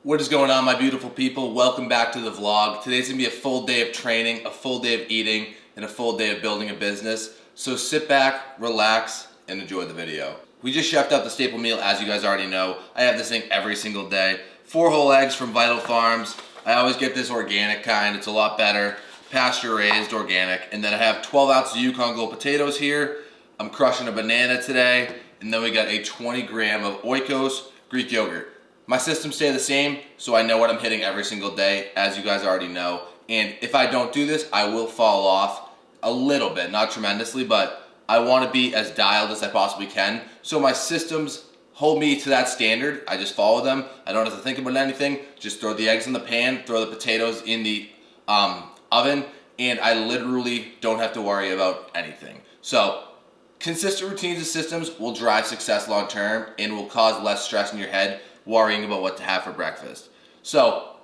What is going on, my beautiful people? Welcome back to the vlog. Today's gonna be a full day of training, a full day of eating, and a full day of building a business. So sit back, relax, and enjoy the video. We just chefed up the staple meal, as you guys already know. I have this thing every single day. 4 whole eggs from Vital Farms. I always get this organic kind. It's a lot better. Pasture raised, organic. And then I have 12 ounces of Yukon Gold potatoes here. I'm crushing a banana today. And then we got a 20 gram of Oikos Greek yogurt. My systems stay the same, so I know what I'm hitting every single day, as you guys already know. And if I don't do this, I will fall off a little bit, not tremendously, but I want to be as dialed as I possibly can. So my systems hold me to that standard. I just follow them. I don't have to think about anything. Just throw the eggs in the pan, throw the potatoes in the oven, and I literally don't have to worry about anything. So consistent routines and systems will drive success long term and will cause less stress in your head worrying about what to have for breakfast. So,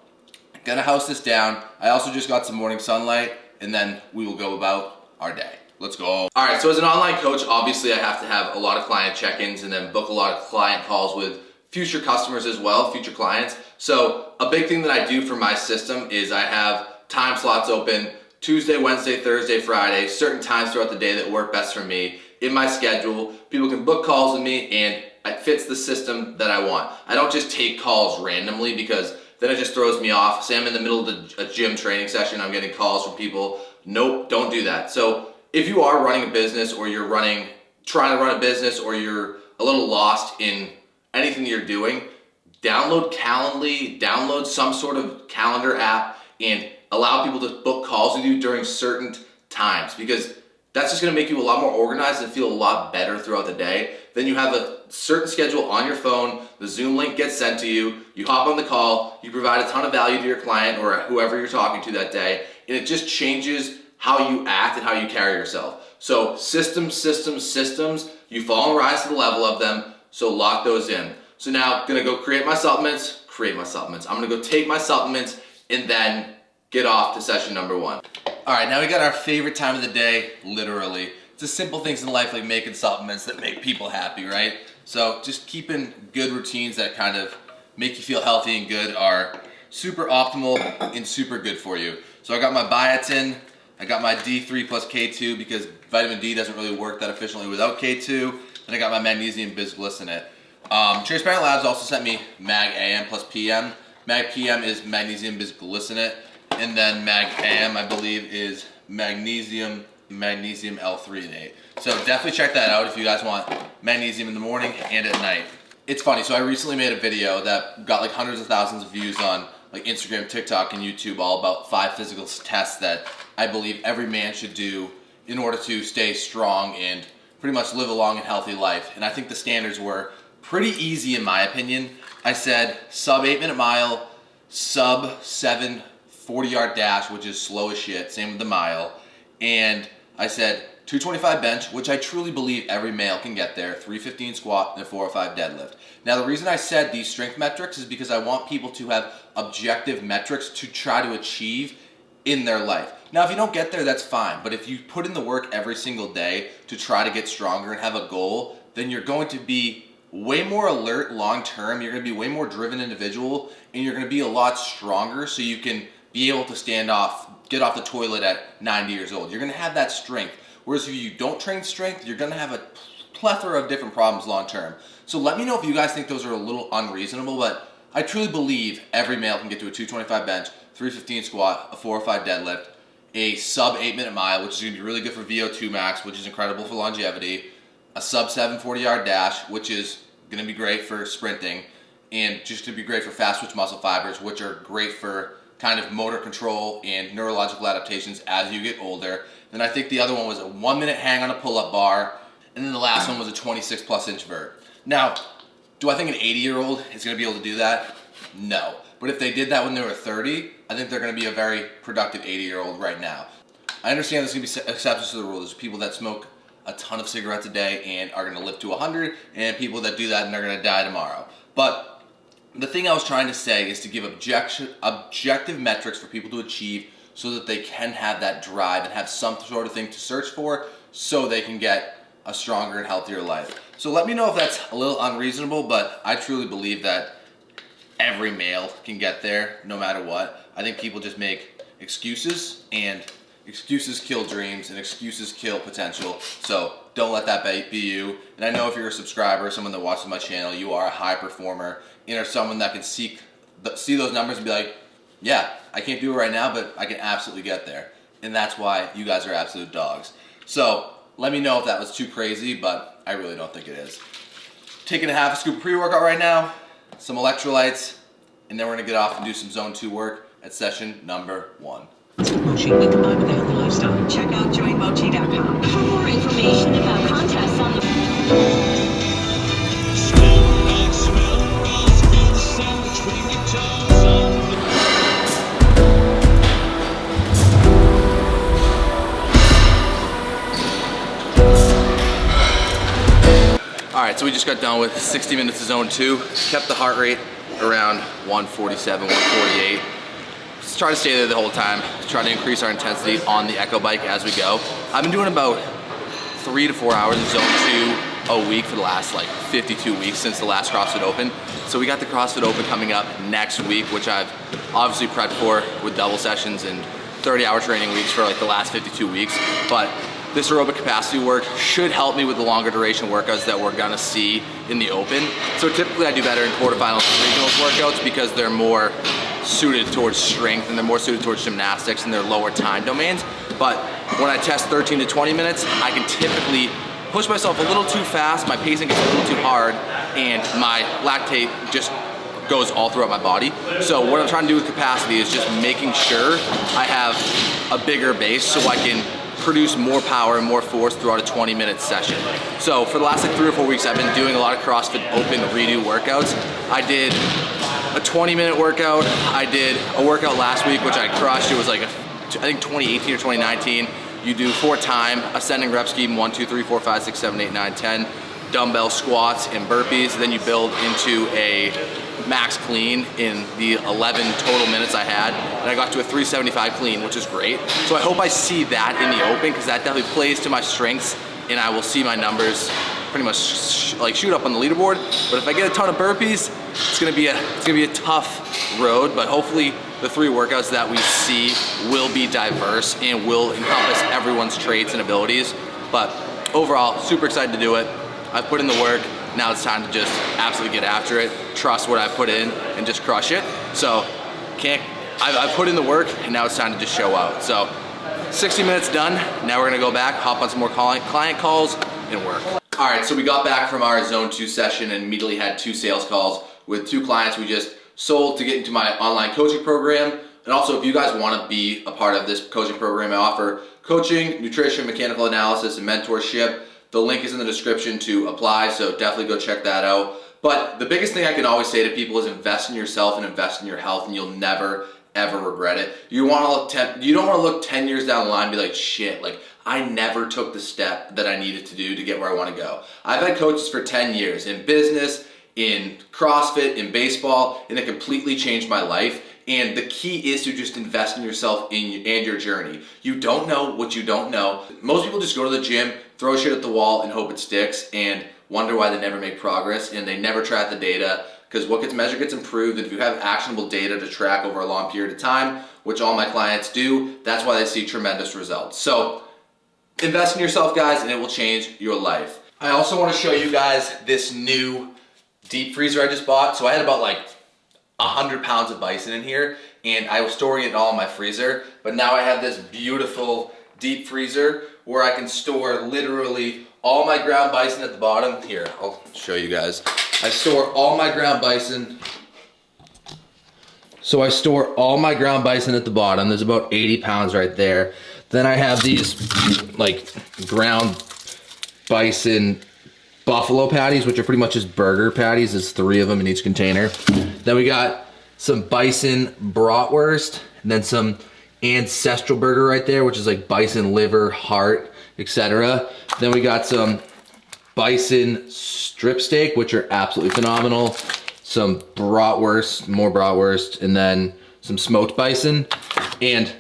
gonna house this down. I also just got some morning sunlight, and then we will go about our day. Let's go. All right, so as an online coach, obviously I have to have a lot of client check-ins and then book a lot of client calls with future customers as well, future clients. So a big thing that I do for my system is I have time slots open Tuesday, Wednesday, Thursday, Friday, certain times throughout the day that work best for me in my schedule. People can book calls with me and it fits the system that I want. I don't just take calls randomly because then it just throws me off. Say I'm in the middle of a gym training session, I'm getting calls from people. Nope, don't do that. So if you are running a business or you're trying to run a business or you're a little lost in anything you're doing, download Calendly, download some sort of calendar app and allow people to book calls with you during certain times, because that's just gonna make you a lot more organized and feel a lot better throughout the day. Then you have a certain schedule on your phone, the Zoom link gets sent to you, you hop on the call, you provide a ton of value to your client or whoever you're talking to that day, and it just changes how you act and how you carry yourself. So systems, you fall and rise to the level of them, so lock those in. So now, gonna go create my supplements. I'm gonna go take my supplements and then get off to session number 1. All right, now we got our favorite time of the day, literally. It's the simple things in life like making supplements that make people happy, right? So just keeping good routines that kind of make you feel healthy and good are super optimal and super good for you. So I got my biotin, I got my D3 plus K2 because vitamin D doesn't really work that efficiently without K2, and I got my magnesium bisglycinate. Transparent Labs also sent me Mag AM plus PM. Mag PM is magnesium bisglycinate, and then Mag AM, I believe, is magnesium L-threonate. So definitely check that out if you guys want magnesium in the morning and at night. It's funny, so I recently made a video that got like hundreds of thousands of views on like Instagram, TikTok, and YouTube, all about 5 physical tests that I believe every man should do in order to stay strong and pretty much live a long and healthy life. And I think the standards were pretty easy in my opinion. I said sub 8-minute mile, sub 7 40-yard dash, which is slow as shit, same with the mile. And I said 225 bench, which I truly believe every male can get there, 315 squat, and a 405 deadlift. Now the reason I said these strength metrics is because I want people to have objective metrics to try to achieve in their life. Now if you don't get there, that's fine, but if you put in the work every single day to try to get stronger and have a goal, then you're going to be way more alert long term, you're gonna be a way more driven individual, and you're gonna be a lot stronger so you can be able to get off the toilet at 90 years old. You're gonna have that strength. Whereas if you don't train strength, you're gonna have a plethora of different problems long term. So let me know if you guys think those are a little unreasonable, but I truly believe every male can get to a 225 bench, 315 squat, a 405 deadlift, a sub 8-minute mile, which is gonna be really good for VO2 max, which is incredible for longevity, a sub 7 40-yard dash, which is gonna be great for sprinting, and just gonna be great for fast twitch muscle fibers, which are great for kind of motor control and neurological adaptations as you get older. Then I think the other one was a 1-minute hang on a pull-up bar, and then the last one was a 26 plus inch vert. Now, do I think an 80-year-old is gonna be able to do that? No. But if they did that when they were 30, I think they're gonna be a very productive 80-year-old right now. I understand there's gonna be exceptions to the rule. There's people that smoke a ton of cigarettes a day and are gonna live to 100, and people that do that and they're gonna die tomorrow. But the thing I was trying to say is to give objective metrics for people to achieve so that they can have that drive and have some sort of thing to search for so they can get a stronger and healthier life. So let me know if that's a little unreasonable, but I truly believe that every male can get there no matter what. I think people just make excuses, and excuses kill dreams, and excuses kill potential. So don't let that be you. And I know if you're a subscriber, someone that watches my channel, you are a high performer, and are someone that can see those numbers and be like, yeah, I can't do it right now, but I can absolutely get there. And that's why you guys are absolute dogs. So let me know if that was too crazy, but I really don't think it is. Taking a half a scoop of pre-workout right now, some electrolytes, and then we're gonna get off and do some zone 2 work at session number 1. Mochi when combined with a healthy lifestyle. Check out joinmochi.com for more information about contests on the... All right, so we just got done with 60 minutes of zone 2. Kept the heart rate around 147, 148. Just try to stay there the whole time. Try to increase our intensity on the Echo bike as we go. I've been doing about 3 to 4 hours of zone 2 a week for the last like 52 weeks since the last CrossFit Open. So we got the CrossFit Open coming up next week, which I've obviously prepped for with double sessions and 30-hour training weeks for like the last 52 weeks. But this aerobic capacity work should help me with the longer duration workouts that we're gonna see in the Open. So typically I do better in quarterfinals and regionals workouts because they're more suited towards strength and they're more suited towards gymnastics and they're lower time domains. But when I test 13 to 20 minutes, I can typically push myself a little too fast, my pacing gets a little too hard, and my lactate just goes all throughout my body. So what I'm trying to do with capacity is just making sure I have a bigger base so I can produce more power and more force throughout a 20-minute session. So for the last like 3 or 4 weeks, I've been doing a lot of CrossFit Open redo workouts. I did a 20-minute workout. I did a workout last week, which I crushed. It was like, I think 2018 or 2019. You do 4 time ascending rep scheme, 1, 2, 3, 4, 5, 6, 7, 8, 9, 10. Dumbbell squats and burpees. Then you build into a max clean in the 11 total minutes I had, and I got to a 375 clean, which is great. So I hope I see that in the Open because that definitely plays to my strengths, and I will see my numbers pretty much like shoot up on the leaderboard. But if I get a ton of burpees, it's gonna be a tough road. But hopefully the 3 workouts that we see will be diverse and will encompass everyone's traits and abilities. But overall, super excited to do it. I've put in the work. Now it's time to just absolutely get after it, trust what I put in, and just crush it. So I've put in the work, and now it's time to just show out. So 60 minutes done. Now we're gonna go back, hop on some more client calls, and work. All right, so we got back from our zone 2 session and immediately had 2 sales calls with 2 clients we just sold to get into my online coaching program. And also, if you guys wanna be a part of this coaching program, I offer coaching, nutrition, mechanical analysis, and mentorship. The link is in the description to apply, so definitely go check that out. But the biggest thing I can always say to people is invest in yourself and invest in your health, and you'll never, ever regret it. You don't want to look 10 years down the line and be like, shit, like I never took the step that I needed to do to get where I want to go. I've had coaches for 10 years in business, in CrossFit, in baseball, and it completely changed my life. And the key is to just invest in yourself and your journey. You don't know what you don't know. Most people just go to the gym, throw shit at the wall, and hope it sticks, and wonder why they never make progress, and they never track the data, because what gets measured gets improved. And if you have actionable data to track over a long period of time, which all my clients do, that's why they see tremendous results. So invest in yourself, guys, and it will change your life. I also want to show you guys this new deep freezer I just bought. So I had about like 100 pounds of bison in here, and I was storing it all in my freezer, but now I have this beautiful deep freezer where I can store literally all my ground bison at the bottom. Here, I'll show you guys. I store all my ground bison. So I store all my ground bison at the bottom. There's about 80 pounds right there. Then I have these like ground bison buffalo patties, which are pretty much just burger patties. There's 3 of them in each container. Then we got some bison bratwurst, and then some ancestral burger right there, which is like bison liver, heart, etc. Then we got some bison strip steak, which are absolutely phenomenal. Some bratwurst, more bratwurst, and then some smoked bison. And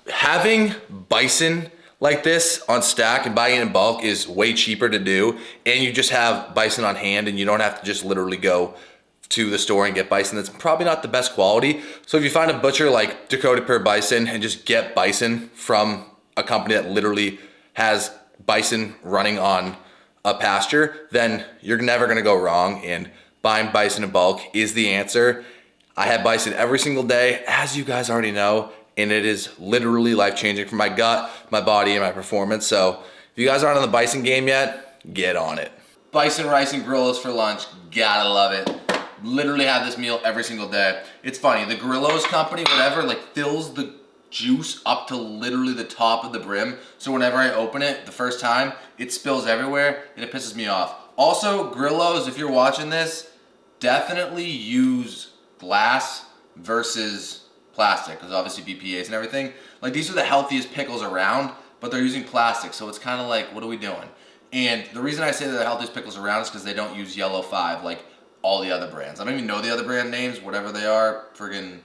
having bison like this on stack and buying in bulk is way cheaper to do, and you just have bison on hand and you don't have to just literally go to the store and get bison that's probably not the best quality. So if you find a butcher like Dakota Pure Bison and just get bison from a company that literally has bison running on a pasture, then you're never gonna go wrong, and buying bison in bulk is the answer. I have bison every single day, as you guys already know, and it is literally life-changing for my gut, my body, and my performance. So if you guys aren't on the bison game yet, get on it. Bison rice and Grillos for lunch, gotta love it. Literally have this meal every single day. It's funny, the Grillos company, whatever, like fills the juice up to literally the top of the brim. So whenever I open it the first time, it spills everywhere and it pisses me off. Also, Grillos, if you're watching this, definitely use glass versus plastic, because obviously BPAs and everything. Like, these are the healthiest pickles around, but they're using plastic, so it's kind of like, what are we doing? And the reason I say they're the healthiest pickles around is because they don't use Yellow 5 like all the other brands. I don't even know the other brand names, whatever they are. Friggin',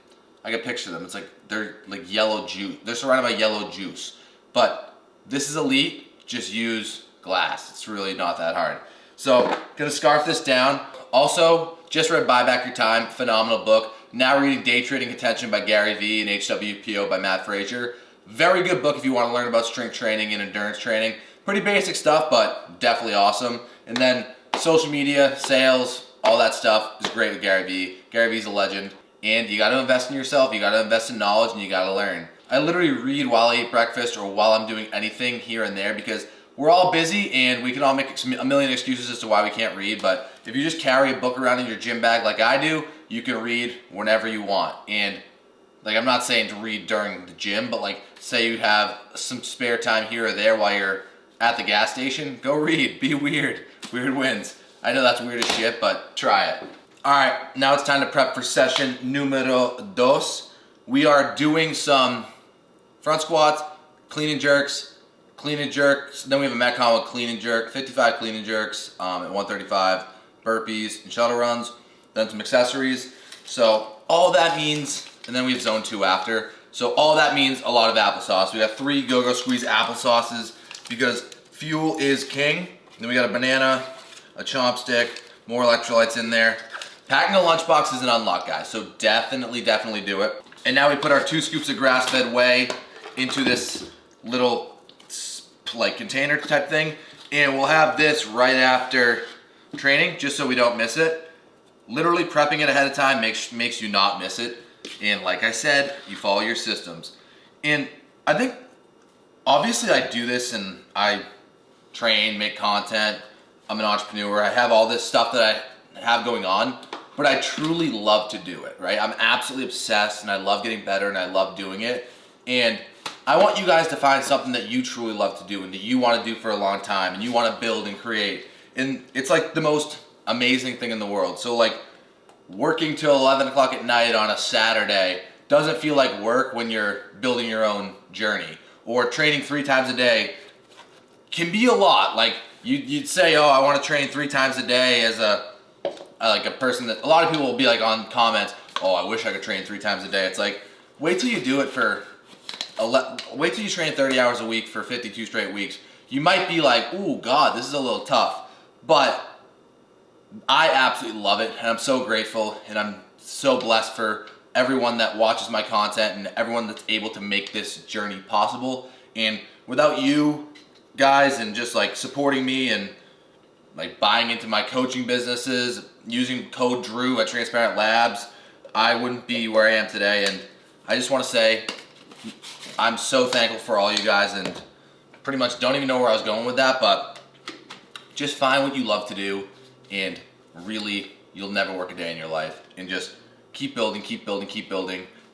I can picture them. It's like, they're like yellow juice. They're surrounded by yellow juice. But this is elite, just use glass. It's really not that hard. So, gonna scarf this down. Also, just read Buy Back Your Time, phenomenal book. Now reading Day Trading Attention by Gary Vee and HWPO by Matt Frazier. Very good book if you want to learn about strength training and endurance training. Pretty basic stuff, but definitely awesome. And then social media, sales, all that stuff is great with Gary Vee. Gary Vee's a legend. And you got to invest in yourself, you got to invest in knowledge, and you got to learn. I literally read while I eat breakfast or while I'm doing anything here and there, because we're all busy and we can all make a million excuses as to why we can't read. But if you just carry a book around in your gym bag like I do, you can read whenever you want. And like, I'm not saying to read during the gym, but like, say you have some spare time here or there while you're at the gas station, go read, be weird. Weird wins. I know that's weird as shit, but try it. All right, now it's time to prep for session numero dos. We are doing some front squats, clean and jerks, then we have a Metcon with clean and jerk, 55 clean and jerks at 135, burpees and shuttle runs, then some accessories. So all that means, and then we have zone 2 after. So all that means a lot of applesauce. We have 3 Go-Go Squeeze applesauces because fuel is king. Then we got a banana, a chopstick, more electrolytes in there. Packing a lunchbox is an unlock, guys, so definitely do it. And now we put our 2 scoops of grass-fed whey into this little like container type thing, and we'll have this right after training just so we don't miss it. Literally prepping it ahead of time makes you not miss it. And like I said, you follow your systems. And I think obviously I do this and I train, make content, I'm an entrepreneur, I have all this stuff that I have going on, but I truly love to do it, right? I'm absolutely obsessed and I love getting better and I love doing it. And I want you guys to find something that you truly love to do and that you want to do for a long time and you want to build and create. And it's like the most amazing thing in the world. So like working till 11 o'clock at night on a Saturday doesn't feel like work when you're building your own journey. Or training 3 times a day can be a lot. Like you'd say, oh, I want to train 3 times a day as a person that, a lot of people will be like on comments, oh, I wish I could train 3 times a day. It's like, wait till you do it for, wait till you train 30 hours a week for 52 straight weeks. You might be like, ooh, God, this is a little tough. But I absolutely love it, and I'm so grateful, and I'm so blessed for everyone that watches my content and everyone that's able to make this journey possible. And without you guys and just like supporting me and like buying into my coaching businesses, using code Drew at Transparent Labs, I wouldn't be where I am today. And I just want to say I'm so thankful for all you guys, and pretty much don't even know where I was going with that, but just find what you love to do, and really you'll never work a day in your life, and just keep building,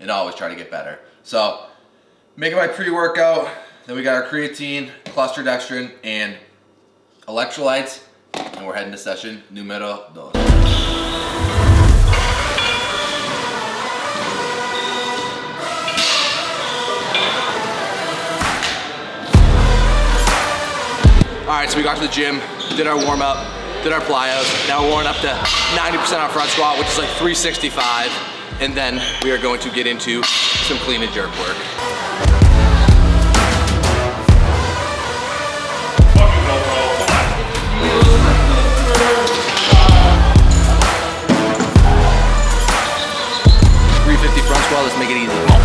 and always try to get better. So making my pre-workout, then we got our creatine, cluster dextrin, and electrolytes, and we're heading to session numero dos. Alright, so we got to the gym, did our warm-up, did our plyos. Now we're warming up to 90% on front squat, which is like 365. And then we are going to get into some clean and jerk work. well. Let's make it easy. Come on.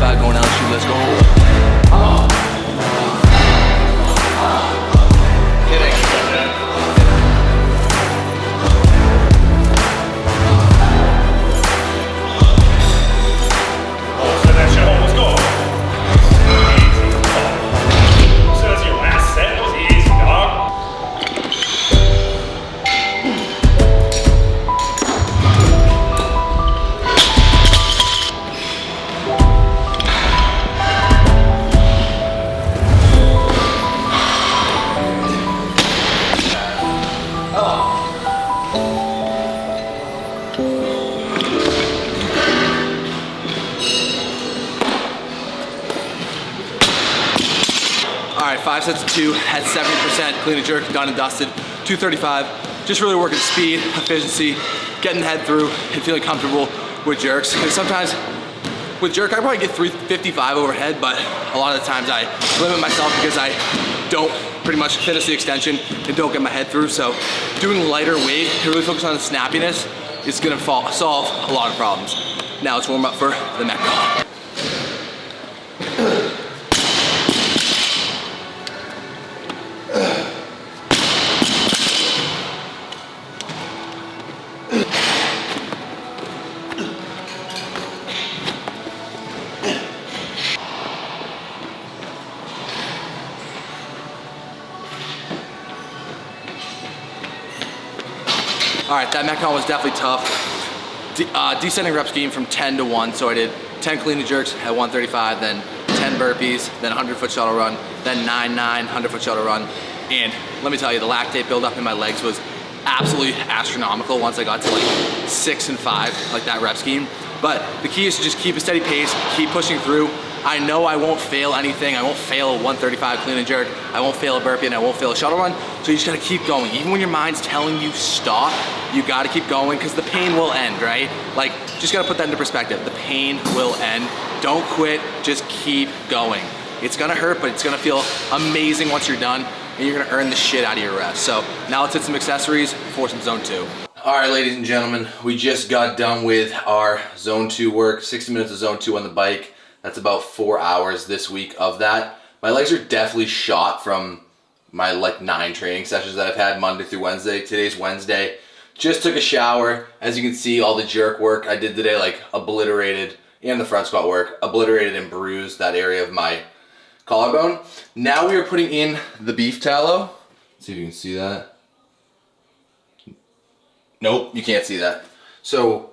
Going down the street, let's go. Kidding. Oh, send that shit home, let's go. Easy. So that's your last set, was easy, dog. All right, 5 sets of 2 at 70%, clean and jerk, done and dusted, 235. Just really working speed, efficiency, getting the head through, and feeling comfortable with jerks. Because sometimes with jerk, I probably get 355 overhead, but a lot of the times I limit myself because I don't pretty much finish the extension and don't get my head through. So doing lighter weight, really focus on the snappiness, is gonna solve a lot of problems. Now let's warm up for the Metcon. All right, that Metcon was definitely tough. Descending rep scheme from 10 to 1, so I did 10 clean and jerks at 135, then 10 burpees, then 100-foot shuttle run, then 9, 100-foot shuttle run. And let me tell you, the lactate buildup in my legs was absolutely astronomical once I got to like 6 and 5, like that rep scheme. But the key is to just keep a steady pace, keep pushing through. I know I won't fail anything. I won't fail a 135 clean and jerk. I won't fail a burpee, and I won't fail a shuttle run. So you just gotta keep going. Even when your mind's telling you stop, you gotta keep going because the pain will end, right? Like, just gotta put that into perspective. The pain will end. Don't quit, just keep going. It's gonna hurt, but it's gonna feel amazing once you're done, and you're gonna earn the shit out of your rest. So now let's hit some accessories for some zone 2. All right, ladies and gentlemen, we just got done with our zone 2 work, 60 minutes of zone 2 on the bike. That's about 4 hours this week of that. My legs are definitely shot from my like 9 training sessions that I've had Monday through Wednesday. Today's Wednesday. Just took a shower. As you can see, all the jerk work I did today like obliterated, and the front squat work, obliterated and bruised that area of my collarbone. Now we are putting in the beef tallow. Let's see if you can see that. Nope, you can't see that. So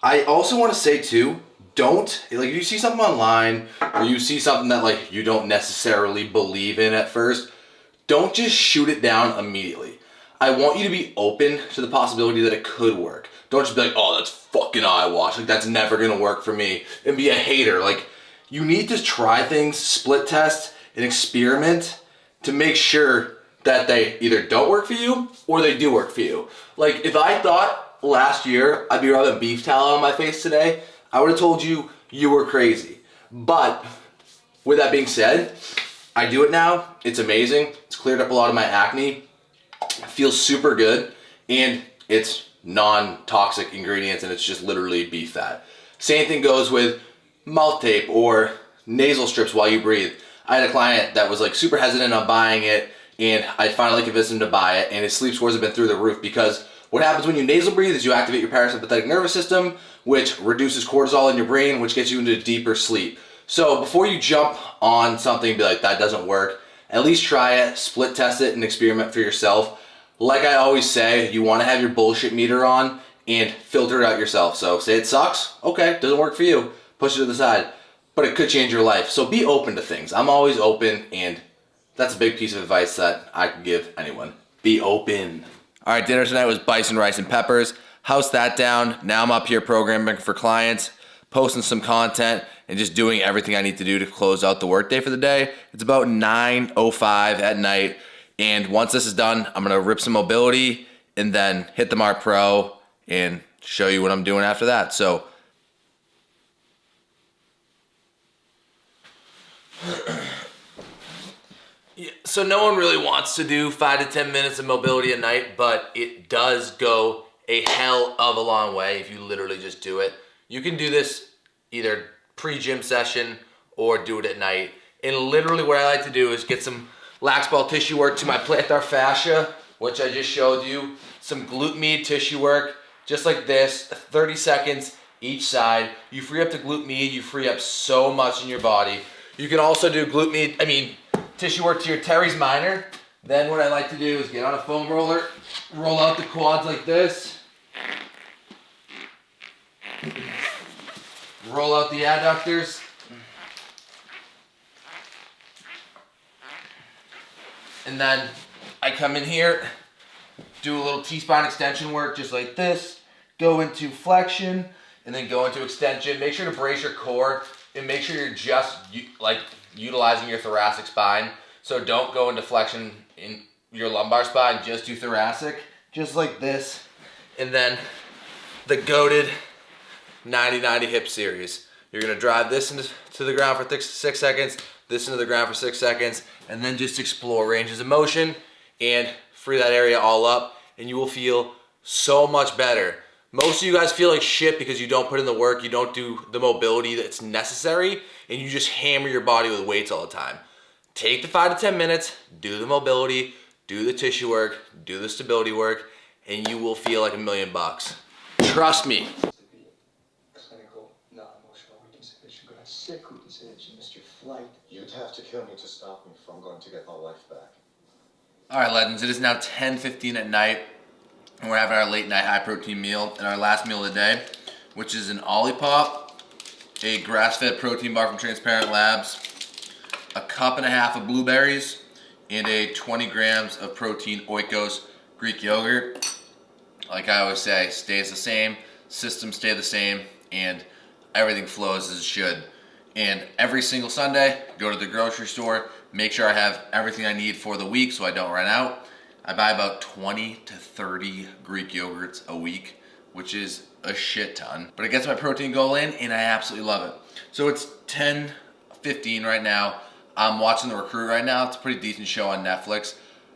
I also want to say too, don't, like if you see something online or you see something that like you don't necessarily believe in at first, don't just shoot it down immediately. I want you to be open to the possibility that it could work. Don't just be like, oh, that's fucking eyewash. Like that's never gonna work for me, and be a hater. Like you need to try things, split test, and experiment to make sure that they either don't work for you or they do work for you. Like if I thought last year I'd be rubbing beef tallow on my face today, I would have told you you were crazy. But with that being said, I do it now. It's amazing. It's cleared up a lot of my acne. It feels super good, and it's non-toxic ingredients, and it's just literally beef fat. Same thing goes with mouth tape or nasal strips while you breathe. I had a client that was like super hesitant on buying it, and I finally convinced him to buy it, and his sleep scores have been through the roof because what happens when you nasal breathe is you activate your parasympathetic nervous system, which reduces cortisol in your brain, which gets you into deeper sleep. So before you jump on something and be like, that doesn't work, at least try it, split test it, and experiment for yourself. Like I always say, you want to have your bullshit meter on and filter it out yourself. So say it sucks, okay, doesn't work for you, push it to the side, but it could change your life. So be open to things. I'm always open, and that's a big piece of advice that I could give anyone. Be open. All right, dinner tonight was bison, rice, and peppers. House that down. Now I'm up here programming for clients, posting some content, and just doing everything I need to do to close out the workday for the day. It's about 9:05 at night, and once this is done, I'm gonna rip some mobility and then hit the Mark Pro and show you what I'm doing after that. So Yeah, so no one really wants to do 5 to 10 minutes of mobility a night, but it does go a hell of a long way if you literally just do it. You can do this either pre-gym session or do it at night. And literally what I like to do is get some lax ball tissue work to my plantar fascia, which I just showed you, some glute med tissue work, just like this, 30 seconds each side. You free up the glute med, you free up so much in your body. You can also do tissue work to your teres minor. Then what I like to do is get on a foam roller, roll out the quads like this, roll out the adductors, and then I come in here, do a little T-spine extension work just like this, go into flexion, and then go into extension. Make sure to brace your core and make sure you're just utilizing your thoracic spine. So don't go into flexion in your lumbar spine, just do thoracic, just like this. And then the goated 90-90 hip series. You're gonna drive this into the ground for 6 seconds, this into the ground for 6 seconds, and then just explore ranges of motion and free that area all up, and you will feel so much better. Most of you guys feel like shit because you don't put in the work, you don't do the mobility that's necessary, and you just hammer your body with weights all the time. Take the 5 to 10 minutes, do the mobility, do the tissue work, do the stability work, and you will feel like $1,000,000. Trust me. Clinical, non-emotional. We can say that you got sick. We can say that you missed your flight. You'd have to kill me to stop me from going to get my life back. All right, legends, it is now 10:15 at night, and we're having our late night high protein meal, and our last meal of the day, which is an Olipop, a grass-fed protein bar from Transparent Labs, a 1.5 cups of blueberries, and a 20 grams of protein Oikos Greek yogurt. Like I always say, stays the same, systems stay the same, and everything flows as it should. And every single Sunday, go to the grocery store, make sure I have everything I need for the week so I don't run out. I buy about 20 to 30 Greek yogurts a week, which is a shit ton. But it gets my protein goal in, and I absolutely love it. So it's 10:15 right now. I'm watching The Recruit right now. It's a pretty decent show on Netflix.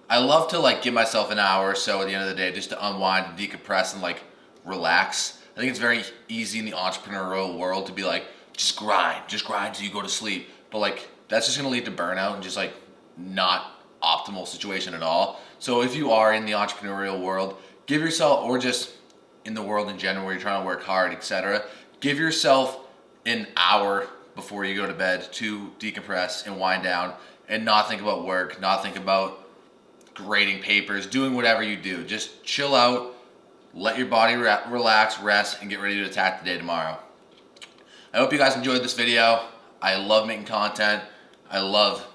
I love to give myself an hour or so at the end of the day just to unwind and decompress and relax. I think it's very easy in the entrepreneurial world to be just grind till you go to sleep. But that's just gonna lead to burnout and just not optimal situation at all. So if you are in the entrepreneurial world, give yourself, or just in the world in general where you're trying to work hard, etc., give yourself an hour before you go to bed to decompress and wind down and not think about work, not think about grading papers, doing whatever you do. Just chill out, let your body relax, rest, and get ready to attack the day tomorrow. I hope you guys enjoyed this video. I love making content. I love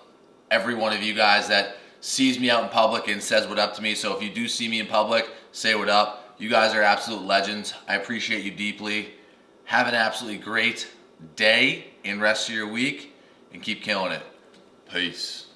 every one of you guys that sees me out in public and says what up to me. So if you do see me in public, say what up. You guys are absolute legends. I appreciate you deeply. Have an absolutely great day and rest of your week, and keep killing it. Peace.